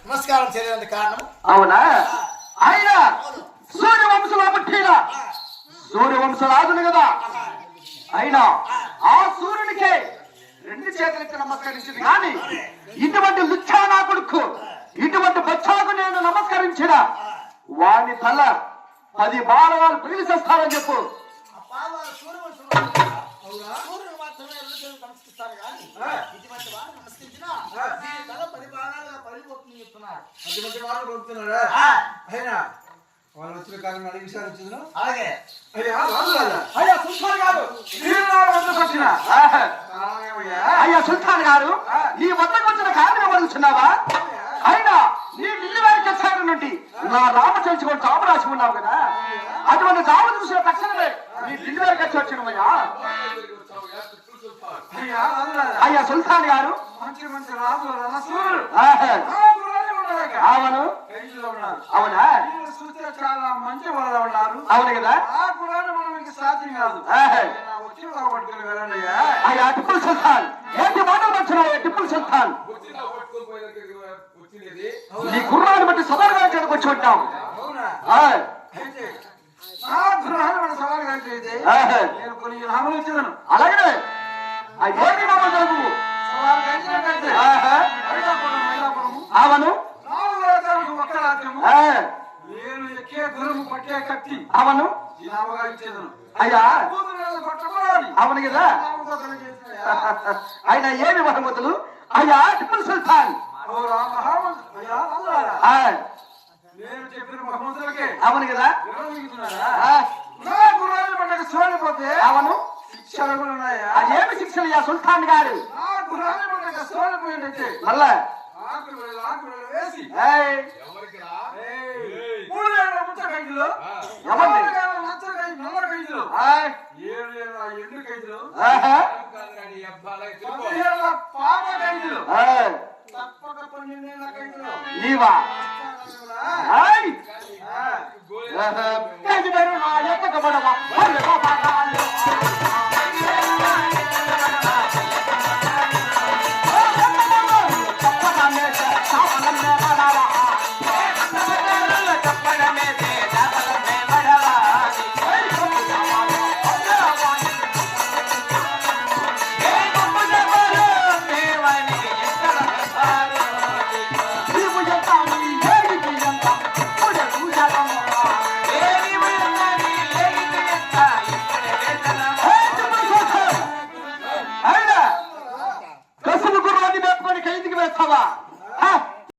నమస్కారం చేయడానికి కారణం అవునా ఆయన సూర్యవంశంలో పుట్టిన సూర్యవంశరాజును కదా. అయినా ఆ సూర్యునికే 2 చేతులెత్తి నమస్కరించింది కానీ ఇటువంటి లుచ్చా నా కొడుకు ఇటువంటి బచ్చాకు నేను నమస్కరించిన వాని తల 10 బాలవాళ్ళు పిలిచేస్తారని చెప్పు. వాళ్ళు వచ్చిన కాలం అడిగి విషయాలు వచ్చింది. అలాగే అయ్యా సుల్తాన్ గారు అయ్యా సుల్తాన్ గారు నీ వద్దకు వచ్చిన కారణం అడుగుతున్నావా? అయినా నీ ఢిల్లీ వారికి వచ్చాడు నుండి నా రామచంద్రుడు జాబు రాసి ఉన్నావు కదా, అటువంటి జాబు చూసిన తక్షణమే నీ ఢిల్లీ వారికి వచ్చి వచ్చినవయ్యా. అయ్యా సుల్తాన్ గారు మంచి మంచి రాజు అవును అవునా చాలా మంచి వాళ్ళు ఉన్నారు. అవును కదా ఆ కులాన్ని మనకి సాధ్యం కాదు. వచ్చిన పట్టుకుని వెళ్ళండి. అయ్యా టిప్పుల్ సుల్తాన్ ఏంటి మాటలు వచ్చినావు? టిప్పుల్ సుల్తాన్ నీ గుర్రాన్ని బట్టి సదరుగా ఇక్కడికి వచ్చి ఉంటావు. నేను కొన్ని హామీలు ఇచ్చాను. అలాగే ఏంటి మామూలు జరుగు అవును ఒక్క రాజ్యము నేను ఎక్కే గురుము పట్టే కత్తి అవును ఇచ్చేదను. అయ్యా పట్టుకోవాలి. అవును కదా. ఆయన ఏమి బహుమతులు? అయ్యా టిప్పుల్ సుల్తాన్ నేను చెప్పిన బహుమతులకే అవును కదా. చూడకపోతే అవును శిక్షలు కూడా ఉన్నాయా? అదేమి శిక్షలు అయ్యా సుల్తాన్ గారు? చూడపోయిందంటే మళ్ళా వేసి ఎండు ఖైదులు పాప ఖైదులు తప్పక 12 ఖైదులు నీవా నా యొక్క